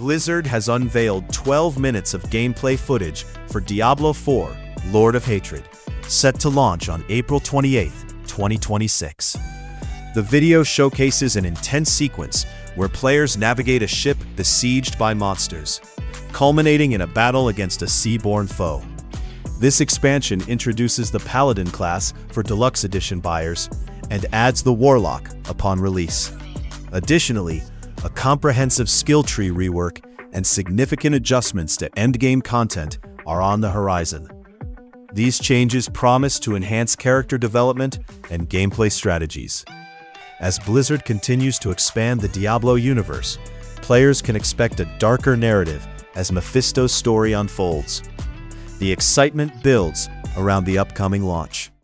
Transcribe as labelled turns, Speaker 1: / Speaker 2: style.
Speaker 1: Blizzard has unveiled 12 minutes of gameplay footage for Diablo 4: Lord of Hatred, set to launch on April 28, 2026. The video showcases an intense sequence where players navigate a ship besieged by monsters, culminating in a battle against a sea-borne foe. This expansion introduces the Paladin class for Deluxe Edition buyers and adds the Warlock upon release. Additionally, a comprehensive skill tree rework and significant adjustments to endgame content are on the horizon. These changes promise to enhance character development and gameplay strategies. As Blizzard continues to expand the Diablo universe, players can expect a darker narrative as Mephisto's story unfolds. The excitement builds around the upcoming launch.